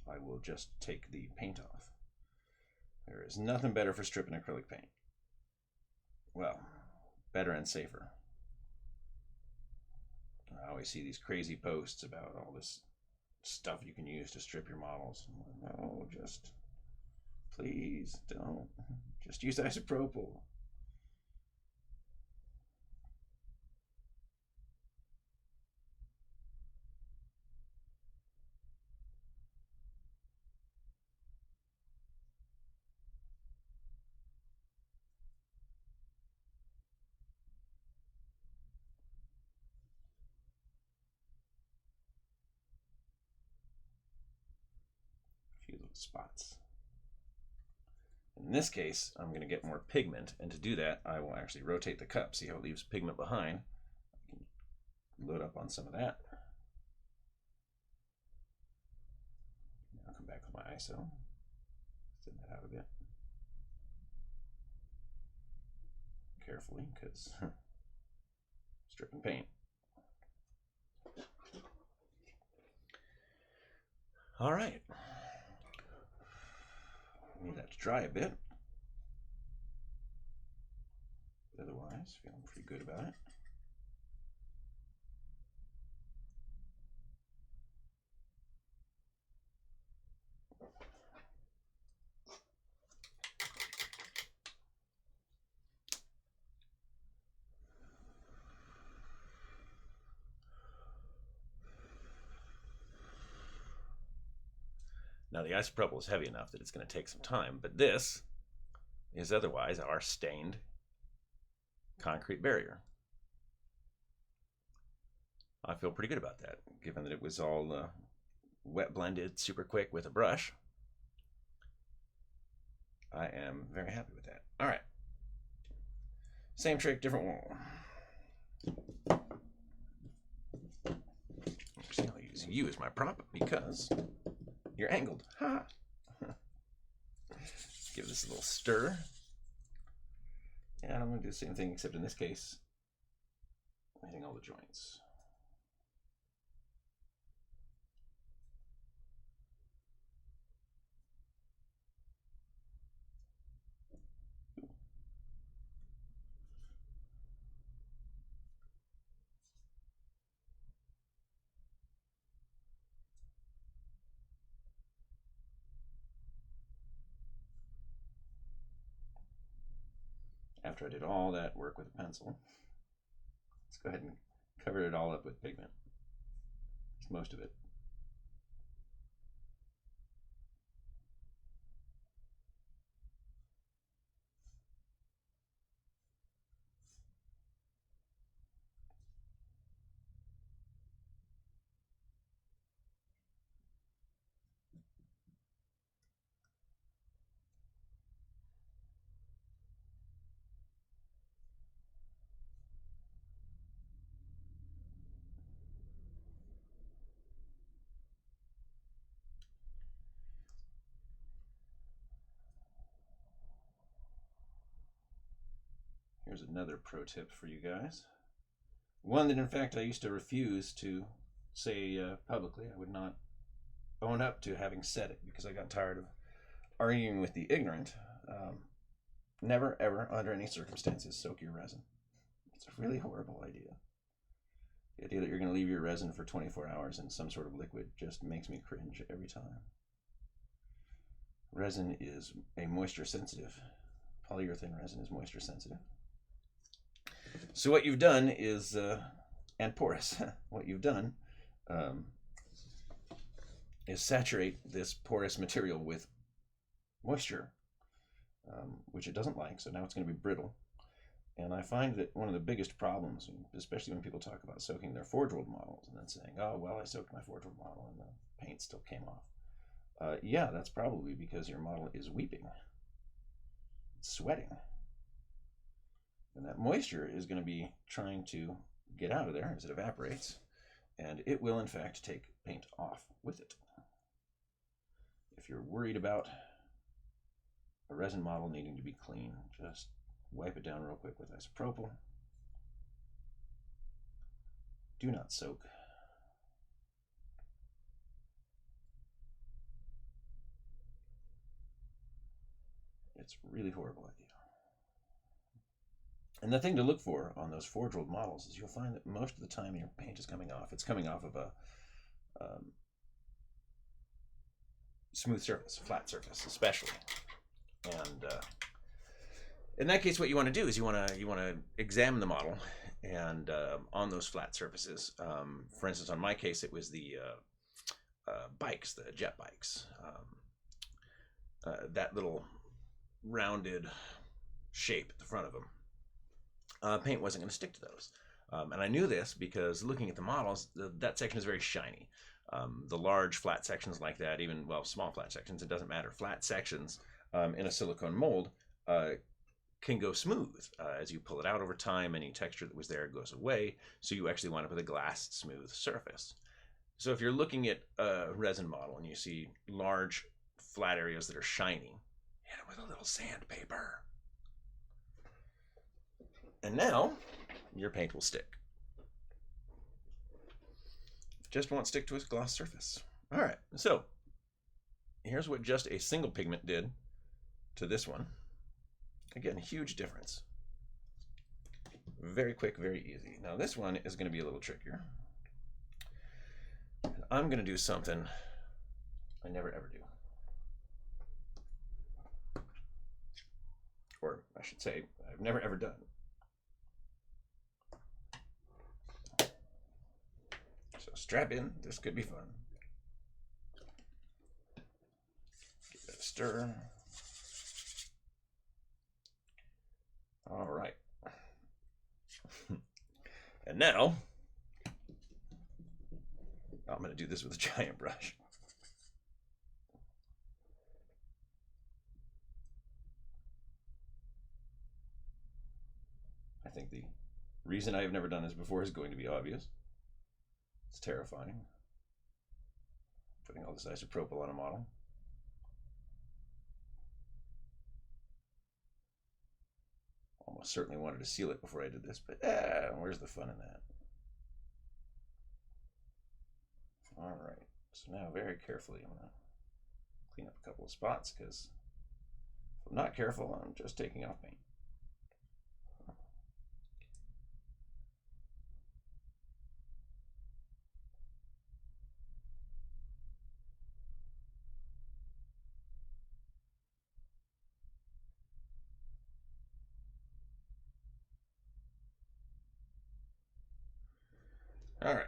I will just take the paint off. There is nothing better for stripping acrylic paint. Well, better and safer. I always see these crazy posts about all this stuff you can use to strip your models. No, just please don't. Just use isopropyl. Few little spots. In this case, I'm going to get more pigment, and to do that, I will actually rotate the cup. See how it leaves pigment behind? I can load up on some of that. Now come back with my iso. Thin that out a bit. Carefully, because stripping paint. All right. Need that to dry a bit. Otherwise, feeling pretty good about it. Now the isopropyl is heavy enough that it's going to take some time, but this is otherwise our stained concrete barrier. I feel pretty good about that, given that it was all wet blended super quick with a brush. I am very happy with that. All right. Same trick, different wall. Actually, I'll use you as my prop because you're angled. Ha! give this a little stir. And I'm going to do the same thing, except in this case, I'm hitting all the joints. After I did all that work with a pencil, let's go ahead and cover it all up with pigment. It's most of it. Here's another pro tip for you guys. One that, in fact, I used to refuse to say publicly. I would not own up to having said it because I got tired of arguing with the ignorant. Never, ever, under any circumstances, soak your resin. It's a really horrible idea. The idea that you're going to leave your resin for 24 hours in some sort of liquid just makes me cringe every time. Resin is a moisture sensitive. Polyurethane resin is moisture sensitive. So what you've done is, and porous, what you've done is saturate this porous material with moisture, which it doesn't like, so now it's going to be brittle. And I find that one of the biggest problems, especially when people talk about soaking their Forge World models and then saying, oh, well, I soaked my Forge World model and the paint still came off. Yeah, that's probably because your model is weeping. It's sweating. And that moisture is going to be trying to get out of there as it evaporates, and it will, in fact, take paint off with it. If you're worried about a resin model needing to be clean, just wipe it down real quick with isopropyl. Do not soak. It's a really horrible idea. And the thing to look for on those Forge World models is you'll find that most of the time your paint is coming off. It's coming off of a smooth surface, flat surface especially. And in that case, what you want to do is you want to examine the model, and on those flat surfaces, for instance, on my case, it was the bikes, the jet bikes. That little rounded shape at the front of them. Paint wasn't going to stick to those. And I knew this because looking at the models, that section is very shiny. The large flat sections like that, even, well, small flat sections, it doesn't matter. Flat sections in a silicone mold can go smooth. As you pull it out over time, any texture that was there goes away, so you actually wind up with a glass smooth surface. So if you're looking at a resin model and you see large flat areas that are shiny, hit it with a little sandpaper. And now your paint will stick. Just won't stick to its gloss surface. All right, so here's what just a single pigment did to this one. Again, huge difference. Very quick, very easy. Now this one is going to be a little trickier. I'm going to do something I never ever do. Or I should say, I've never ever done. So strap in, this could be fun. Give that a stir. All right. And now, I'm going to do this with a giant brush. I think the reason I have never done this before is going to be obvious. It's terrifying. Putting all this isopropyl on a model. Almost certainly wanted to seal it before I did this, but where's the fun in that? All right, so now very carefully I'm going to clean up a couple of spots, because if I'm not careful, I'm just taking off paint. All right.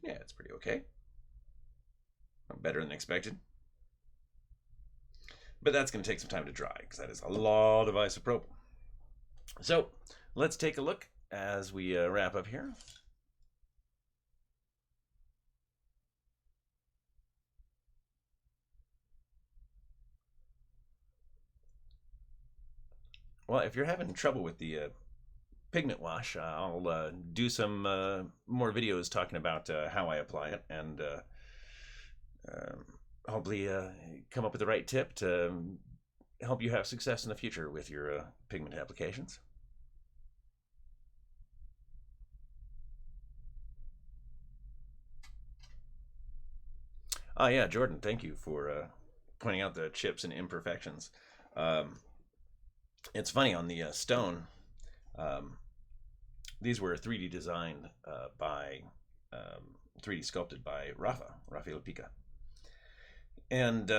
Yeah, it's pretty okay. Better than expected. But that's going to take some time to dry, because that is a lot of isopropyl. So let's take a look as we wrap up here. Well, if you're having trouble with the pigment wash, I'll do some more videos talking about how I apply it, and hopefully come up with the right tip to help you have success in the future with your pigment applications. Yeah, Jordan, thank you for pointing out the chips and imperfections. Um, it's funny, on the stone, these were 3D designed by 3D sculpted by Rafael Pica. And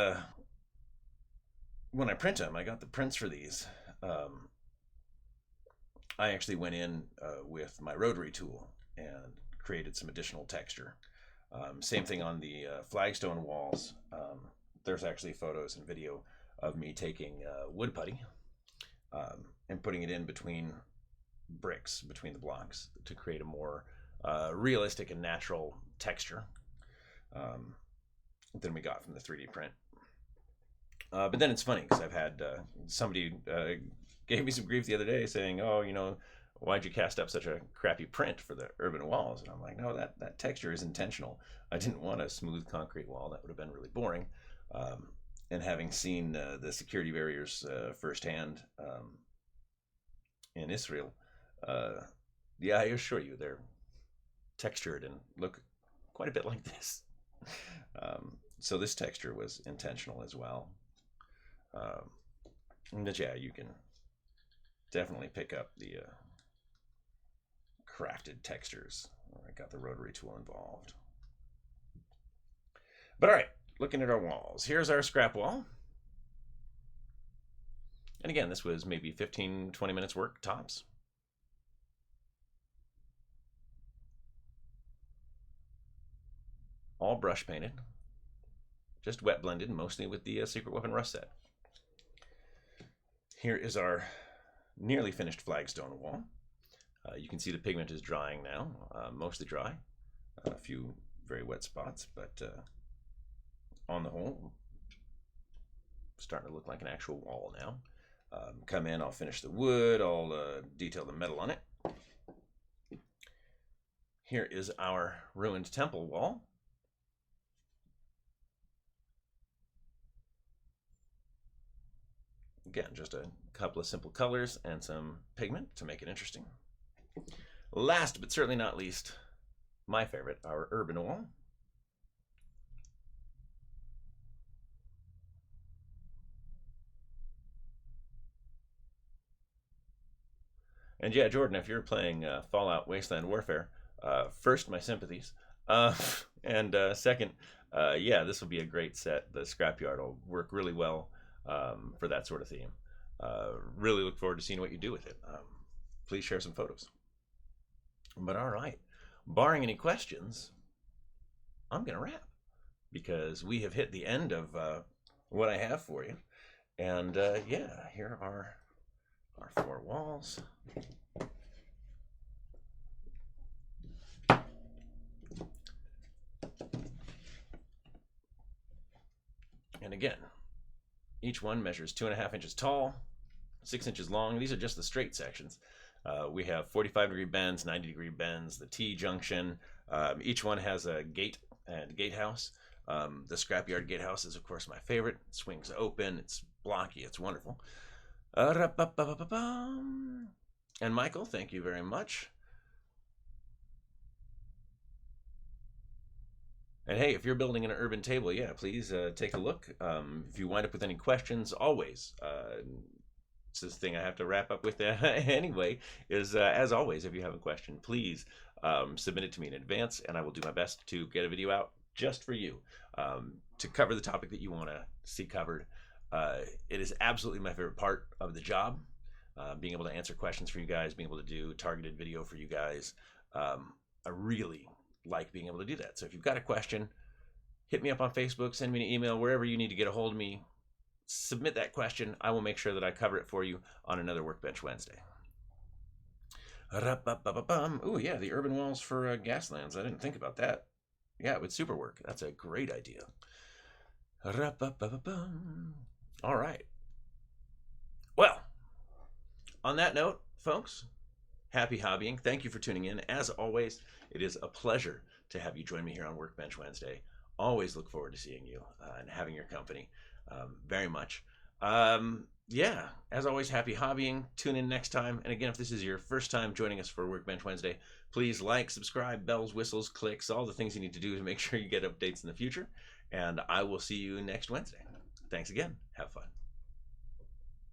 when I print them, I got the prints for these. I actually went in with my rotary tool and created some additional texture. Same thing on the flagstone walls. There's actually photos and video of me taking wood putty and putting it in between bricks, between the blocks, to create a more realistic and natural texture than we got from the 3D print. But then it's funny, because I've had somebody gave me some grief the other day saying, oh, why'd you cast up such a crappy print for the urban walls? And I'm like, no, that texture is intentional. I didn't want a smooth concrete wall. That would have been really boring. And having seen the security barriers firsthand in Israel, yeah, I assure you, they're textured and look quite a bit like this. So this texture was intentional as well. But yeah, you can definitely pick up the crafted textures. I got the rotary tool involved. But all right, looking at our walls. Here's our scrap wall. And again, this was maybe 15, 20 minutes work, tops. All brush painted. Just wet blended, mostly with the Secret Weapon rust set. Here is our nearly finished flagstone wall. You can see the pigment is drying now, mostly dry. A few very wet spots, but on the whole, starting to look like an actual wall now. Come in, I'll finish the wood, I'll detail the metal on it. Here is our ruined temple wall. Again, just a couple of simple colors and some pigment to make it interesting. Last but certainly not least, my favorite, our urban wall. And yeah, Jordan, if you're playing Fallout Wasteland Warfare, first, my sympathies. And second, yeah, this will be a great set. The scrapyard will work really well for that sort of theme. Really look forward to seeing what you do with it. Please share some photos. But all right, barring any questions, I'm going to wrap, because we have hit the end of what I have for you. And yeah, here are our 4 walls. And again, each one measures 2.5 inches tall, 6 inches long. These are just the straight sections. We have 45-degree bends, 90-degree bends, the T-junction. Each one has a gate and gatehouse. The scrapyard gatehouse is, of course, my favorite. It swings open. It's blocky. It's wonderful. And Michael, thank you very much. And hey, if you're building an urban table, yeah, please take a look. If you wind up with any questions, always. It's this thing I have to wrap up with anyway, is as always, if you have a question, please submit it to me in advance, and I will do my best to get a video out just for you to cover the topic that you want to see covered. It is absolutely my favorite part of the job, being able to answer questions for you guys, being able to do targeted video for you guys. I really like being able to do that. So if you've got a question, hit me up on Facebook, send me an email, wherever you need to get a hold of me. Submit that question. I will make sure that I cover it for you on another Workbench Wednesday. Oh yeah, the urban walls for Gaslands. I didn't think about that. Yeah, it would super work. That's a great idea. All right. Well, on that note, folks, happy hobbying. Thank you for tuning in. As always, it is a pleasure to have you join me here on Workbench Wednesday. Always look forward to seeing you and having your company very much. Yeah, as always, happy hobbying. Tune in next time. And again, if this is your first time joining us for Workbench Wednesday, please like, subscribe, bells, whistles, clicks, all the things you need to do to make sure you get updates in the future. And I will see you next Wednesday. Thanks again. Have fun.